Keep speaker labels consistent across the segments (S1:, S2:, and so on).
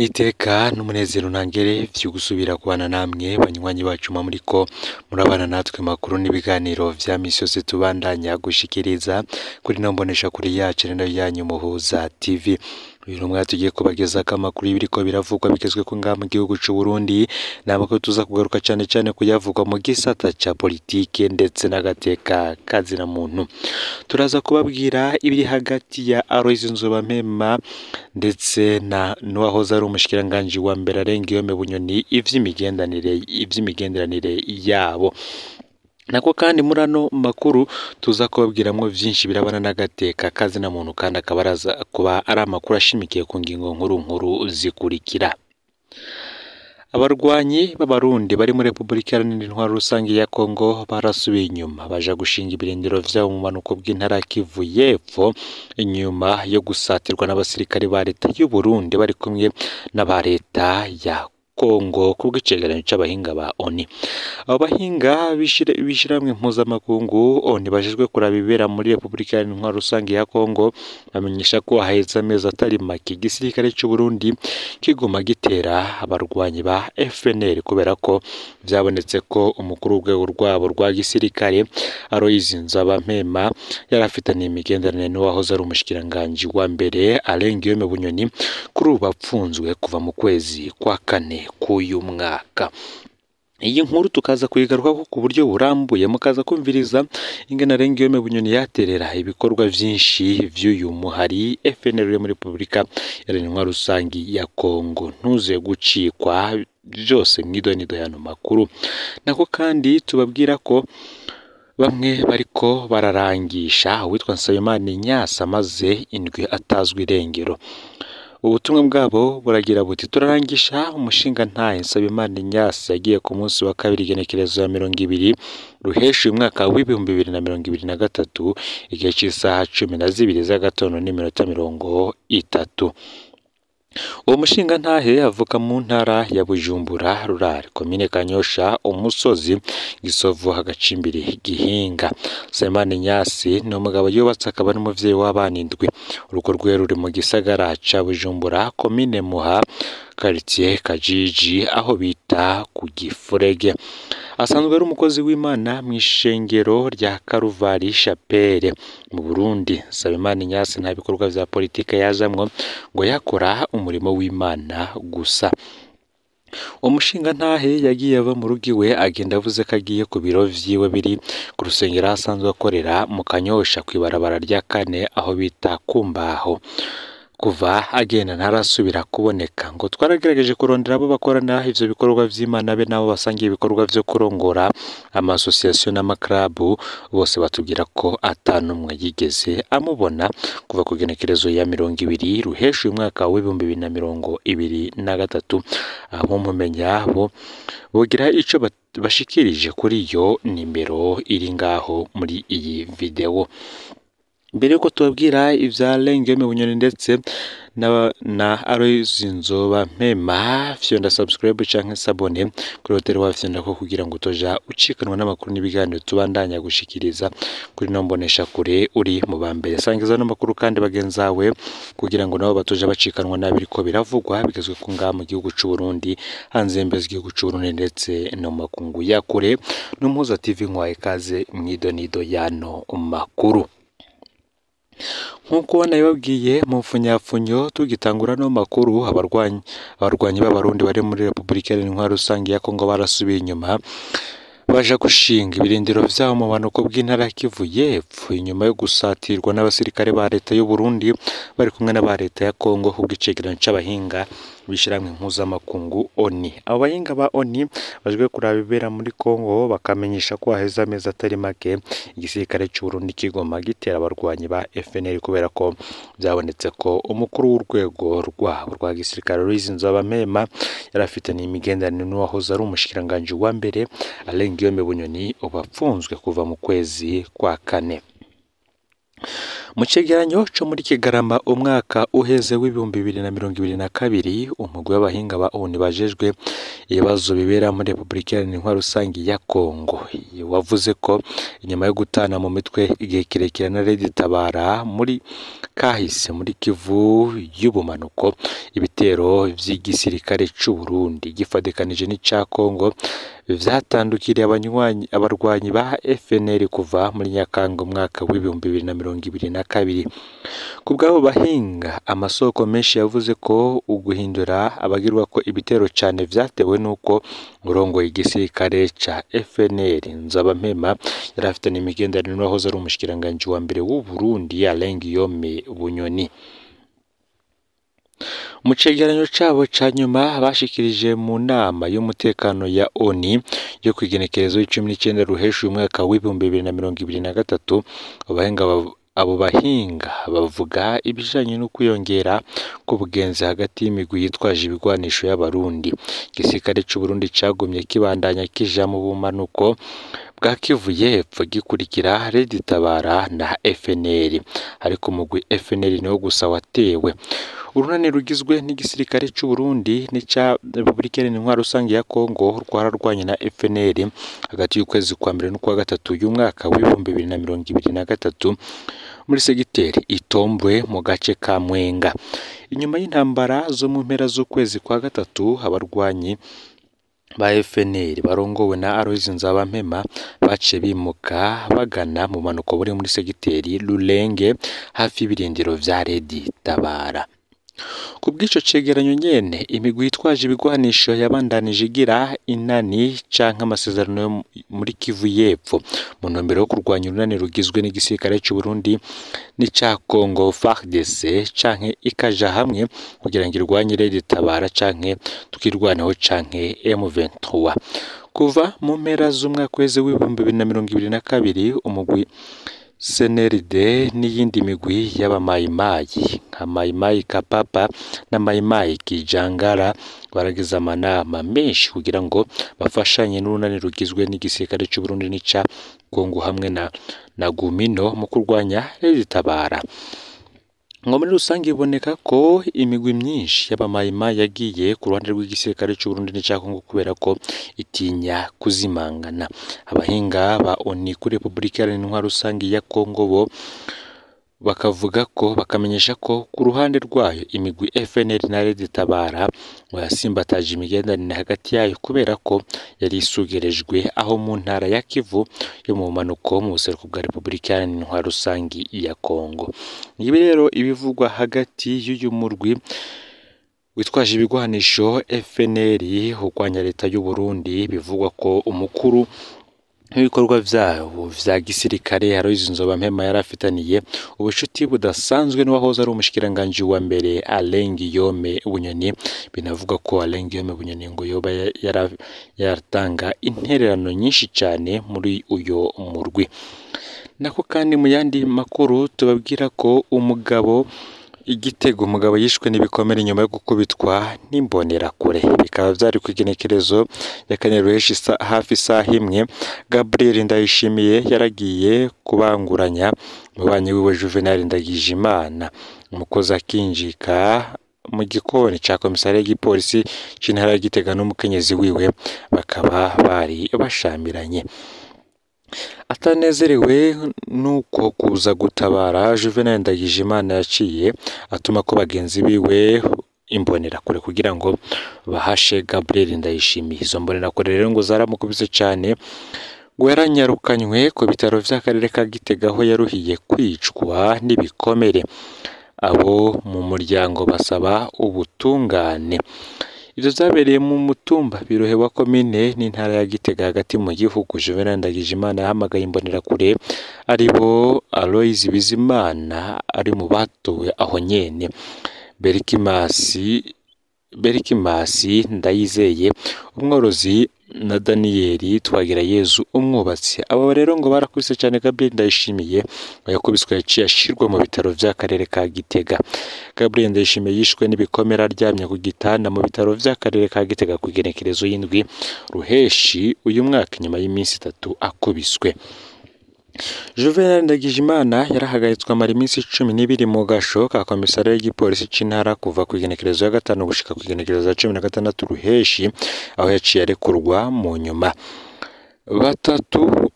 S1: Niteka n'umunezero ntangere vyo gusubira kubana namwe banywanyi bacu muriko murabana natwe makuru n'ibiganiro vya misi yose tubandanya gushikiriza kuri nambonesha kuri yacu rero yanyu Muhuza TV. Uyu mwaka tugiye kubagezako amakuru y'ibiriko biravugwa bigezweko ngaha mu gihugu c'u Burundi, n'amakuru tuza kugaruka cane kuyavugwa mu gisata ca politike ndetse n'agateka kazina muntu. Turaza kubabwira ibiri hagati ya Aloys Nzobampema ndetse n'uwahoze ari umushikiranganji wa mbere Arengiyome Bunyoni ivy'imigenderanire yabo. Nako kandi muri ano makuru tuza kubabwiramwo vyinshi birabana n'agateka kazina muntu, kandi akabaraza kuba ari amakuru ashimikiye ku ngingo nkuru zikurikira. Abarwanyi b'abarundi bari muri Republika Iharanira Intwaro Rusangi ya Kongo barasubiye inyuma baja gushinga ibirindiro vyabo mu manuko bw'intara ya Kivu y'Epfo, inyuma yo gusatirwa n'abasirikare ba leta y'u Burundi bari kumwe n'aba leta ya Kongo kubw'icegeranyo c'abahinga ba ONU. Abo bahinga bishiramwe mpuzamakungu ONU bajejwe kuraba ibibera muri Republika Iharanira Intwaro Rusangi ya Kongo bamenyesha ko haheze amezi atari make igisirikare c'u Burundi kiguma gitera abarwanyi ba FNL kubera ko vyabonetse ko umukuru w'urwego rwabo rwa gisirikare Aloys Nzobampema yarafitaniye imigenderanire n'uwahoze ari umushikiranganji wa mbere Arengiyome Bunyoni, kuri ubu apfunzwe kuva mu kwezi kwa kane k'uyu mwaka. Iyi nkuru tukaza kuyigaruka ku buryo burambuye, mukaza kumviriza ingene Arengiyome Bunyoni yaterera ibikorwa vyinshi vy'uyu muhari FNL muri Republika Iharanira Intwaro Rusangi ya Kongo. Ntuze gucikwa vyose mw'idonido y'ano makuru. Nako kandi tubabwira ko bamwe bariko bararangisha uwitwa Nsabimana Ignace amaze indwi atazwi irengero. Ubutumwa bwabo buragira buti: turarangisha umushingantahe Nsabimana Ignace yagiye ku munsi wa kabiri igenekerezo ya 20 ruheshi uyu mwaka w'ibihumbi 2023 igihe c'isaha 12 z'agatondo n'iminota 30. Uwo mushingantahe avuka mu ntara ya Bujumbura Rurare, komine Kanyosha, umusozi Gisovu, Hagacimbiri, Gihinga. Nsabimana Ignace ni umugabo yubatse akaba n'umuvyeyi w'abana 7. Urugo rwe ruri mu gisagara ca Bujumbura, komine Muha, quartier Kajiji, aho bita ku Gifurege. Asanzwe ari umukozi w'Imana mw'ishengero rya Karuvari Chapelle mu Burundi. Nsabimana Ignace nta bikorwa vya politika yazamwo, ngo yakora umurimo w'Imana gusa. Umushingantahe yagiye ava mu rugo iwe agenda avuze ko agiye ku biro vyiwe biri ku rusengero asanzwe akorera mu Kanyosha kw'ibarabara rya 4 aho bita Kumbaho. Kuva agenda ntarasubira kuboneka. Ngo twaragerageje kurondera abo bakorana ivyo bikorwa vy'Imana be nabo basangiye ibikorwa vyo kurongora amasosiyasiyo n'amaklabu, bose batubwira ko atanumwe yigeze amubona kuva ku genekerezo ya 20 ruheshi uyu mwaka w'ibihumbi 2023. Abo mumenya bo bogira ico bashikirije kuri iyo nimero iri ngaho muri iyi video. Mbere yuko tubabwira ivya Arengiyome Bunyoni ndetse na Aloys Nzobampema, fyonda subscribe canke sabone kuri hotel wafyonda ko kugira ngo utoja ucikanwa n'amakuru n'ibiganiro tubandanya gushikiriza kuri nombonesha kure uri mu bambere. Sangiza n'amakuru kandi bagenzawe kugira ngo nabo batoja bacikanwa nabiriko biravugwa bigezwe ku ngaha mu gihugu c'u Burundi, hanze mbeze igihugu c'u Burundi ndetse no makungu ya kure. N'Umuhuza TV nkwaye kaze mw'idonido y'ano makuru. Nkuko nabibabwiye mu mfunyafunyo tugitangura no makuru, abarwanyi b'abarundi bari muri Republika Iharanira Intwaro Rusangi ya Kongo barasubiye inyuma baja gushinga ibirindiro vyabo mu manuko bw'intara ya Kivu y'Epfo, inyuma yo gusatirwa n'abasirikare ba leta y'u Burundi bari kumwe n'aba leta ya Kongo kubw'icegeranyo c'abahinga bishiramwe mpuzamakungu ONU. Abo bahinga ba ONU bajwe kuraba ibibera muri Kongo bakamenyesha ko haheze amezi atari make igisirikare c'u Burundi kigoma gitera abarwanyi ba FNL kubera ko vyabonetse ko umukuru w'urwego rwabo rwa gisirikare Aloys Nzobampema yarafitaniye imigenderanire n'uwahoze ari umushikiranganji wa mbere Arengiyome Bunyoni, ubapfunzwe kuva mu kwezi kwa kane. Mu cegeranyo co muri Kigarama umwaka uheze w'ibihumbi 2022 umugwi w'abahinga ba ONU bajejwe ibibazo bibera muri Republika Iharanira Intwaro Rusangi ya Kongo wavuze ko inyuma yo gutana mu mitwe igihe kirekire na Red Tabara muri kahise muri Kivu y'ubumanuko ibitero vy'igisirikare c'u Burundi gifadikanije n'ica Kongo vyatandukiriye abarwanyi ba FNL kuva muri Nyakanga umwaka w'ibihumbi 2022. Ku bw'abo bahinga amasoko menshi yavuze ko uguhindura abagirwa ko ibitero cyane vyatewe nuko urongoye igisirikare ca FNL Nzabampema yari afitanye imigenderanire n'uwahoze ari umushikiranganje wa mbere w'u Burundi Alain Guillaume Bunyoni. Mu cegeranyo cabo ca nyuma bashikirije mu nama y'umutekano ya ONU yo kwigenekerezo 19 ruhesha umwaka w'ibihumbi 2023 abo bahinga bavuga ibijanye no kwiyongera k'ubugenzi hagati y'imigwi yitwaje ibigwanisho y'abarundi. Igisirikare c'u Burundi cagumye kibandanya kija mu bumanuko bwa Kivu y'Epfo gikurikira Red Tabara na FNL, ariko umugwi FNL niwo gusa watewe. Urunani rugizwe n'igisirikare c'u Burundi n'ica Republika Iharanira Intwaro Rusangi ya Kongo rwararwanye na FNL hagati y'ukwezi kwa mbere n'ukwa gatatu y'umwaka w'ibihumbi 2023 muri segiteri Itombwe mu gace ka Mwenga. Inyuma y'intambara zo mu mpera z'ukwezi kwa gatatu abarwanyi ba FNL barongowe na Aloys Nzabampema bace bimuka bagana mu manuko buri muri segiteri Lulenge hafi y'ibirindiro vya Red Tabara. Kubw'ico cegeranyo nyene imigwi yitwaje ibigwanisho yabandanije igira inani canke amasezerano muri Kivu y'Epfo mu ntumbero yo kurwanya urunani rugizwe n'igisirikare c'u Burundi n'ica Congo FARDC canke ikaja hamwe kugira ngo irwanye Red Tabara canke tukirwanaho canke M23. Kuva mu mpera z'umwaka w'ibihumbi 2022 umugwi CNRD n'iyindi migwi y'abamayimayi nka Mayimayi Kapapa na Mayimayi Kijangara baragize amanama menshi kugira ngo bafashanye n'urunani rugizwe n'igisirikare c'u Burundi n'ica Kongo hamwe na Gumino mu kurwanya Red Tabara. Ngo muri rusange iboneka ko imigwi myinshi y'abamayimayi yagiye ku ruhande rw'igisirikare c'u Burundi n'ica Kongo kubera ko itinya kuzimangana. Abahinga ba ONU kuri Republika Iharanira Intwaro Rusangi ya Kongo bo bakavuga ko bakamenyesha ko ku ruhande rwayo imigwi FNL na Red Tabara yasimbataje imigenderanire hagati yayo kubera ko yari isugerejwe aho mu ntara ya Kivu yo mu manuko mu buseruko bwa Republika Iharanira Intwaro Rusangi ya Kongo. Ibi rero ibivugwa hagati y'uyu murwi witwaje ibigwanisho FNL urwanya leta y'u Burundi bivugwa ko umukuru ibikorwa vyabo vya gisirikare Aloys Nzabampema yarafitaniye ubucuti budasanzwe n'uwahoze ari umushikiranganje wa mbere Alain Guillaume Bunyoni. Binavuga ko Alain Guillaume Bunyoni ngo yoba yaratanga intererano nyinshi cyane muri uyo murwi. Nako kandi mu yandi makuru tubabwira ko umugabo yishwe n'ibikomere nyuma yo gukubitwa n'imbonerakure. Bikaba vyari kwigenekerezo ya kane ruheshi hafi isaha imwe Gabriel Ndayishimiye yaragiye kubanguranya mubanyi wiwe Juvenal Ndagijimana umukozi akinjika mu gikoni ca komisariya y'igipolisi c'intara ya Gitega n'umukenyezi wiwe bakaba bari bashamiranye. Atanezerewe nuko kuza gutabara Juvenal Ndagijimana yaciye atuma ko bagenzi biwe imbonerakure kugira ngo bahashe Gabriel Ndayishimiye. Izo mbonerakure rero ngo zaramukubise cyane ngo yaranyarukanywe ku bitaro vy'akarere ka Gitega aho yaruhiye kwicwa n'ibikomere. Abo mu muryango basaba ubutungane. Ivyo zabereye mu mutumba birohe wa komine n'intara ya Gitega hagati mu gihugu. Juvenal Ndagijimana yahamagaye imbonerakure aribo Aloys Bizimana ari mu batowe aho nyene, Berikimasi Ndayizeye umworozi na Daniel Twagirayezu umwubatsi. Abo rero ngo barakubise cyane Gabriel Ndayishimiye yakubiswe yaciye ashirwa mu bitaro vy'akarere ka Gitega. Gabriel Ndayishimiye yishwe n'ibikomere aryamye ku gitanda mu bitaro vy'akarere ka Gitega ku igenekerezo y'indwi ruheshi uyu mwaka nyuma y'iminsi 3 akubiswe. Juvenal Ndagijimana yarahagaritswe amara iminsi 12 mu gasho ka komisariya y'igipolisi c'intara kuva ku igenekerezo ya 5 gushika ku igenekerezo ya 16 ruheshi, aho yaciye arekurwa mu nyuma. Batatu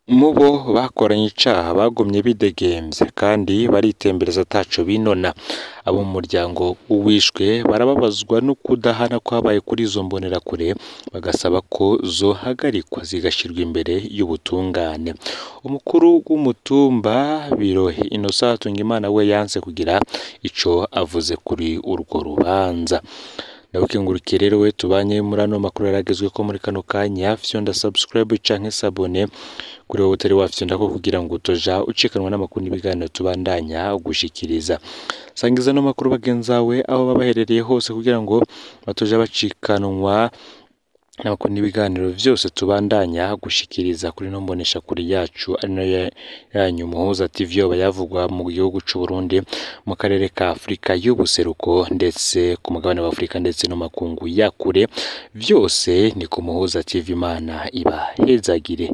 S1: mubo bakoranye icaha bagumye bidegemvye kandi baritembereza ataco binona. Abo mu muryango uwishwe barababazwa no kudahana kwabaye kuri izo mbonerakure, bagasaba ko zohagarikwa zigashirwa imbere y'ubutungane. Umukuru w'umutumba Birohe Innocent Hatungimana we yanse kugira ico avuze kuri urwo rubanza. Ndabukengurukire rero we tubanye muri ano makuru yaragezwe ko muri kano kanya, fyonda subscribe canke sabone kuri wowe utari wafyonda ko kugira ngo utoja ucikanwa n'amakuru n'ibiganiro tubandanya gushikiriza. Sangiza no makuru bagenzawe aho babaherereye hose kugira ngo batoja bacikanwa n'amakuru n'ibiganiro vyose tubandanya gushikiriza kuri no mbonesha kuri yacu ari nayo yanyu Muhuza TV yoba yavugwa mu gihugu c'u Burundi, mu karere ka Afrika y'ubuseruko ndetse ku mugabane wa Afrika ndetse no makungu ya kure. Vyose ni ku Muhuza TV. Imana ibahezagire.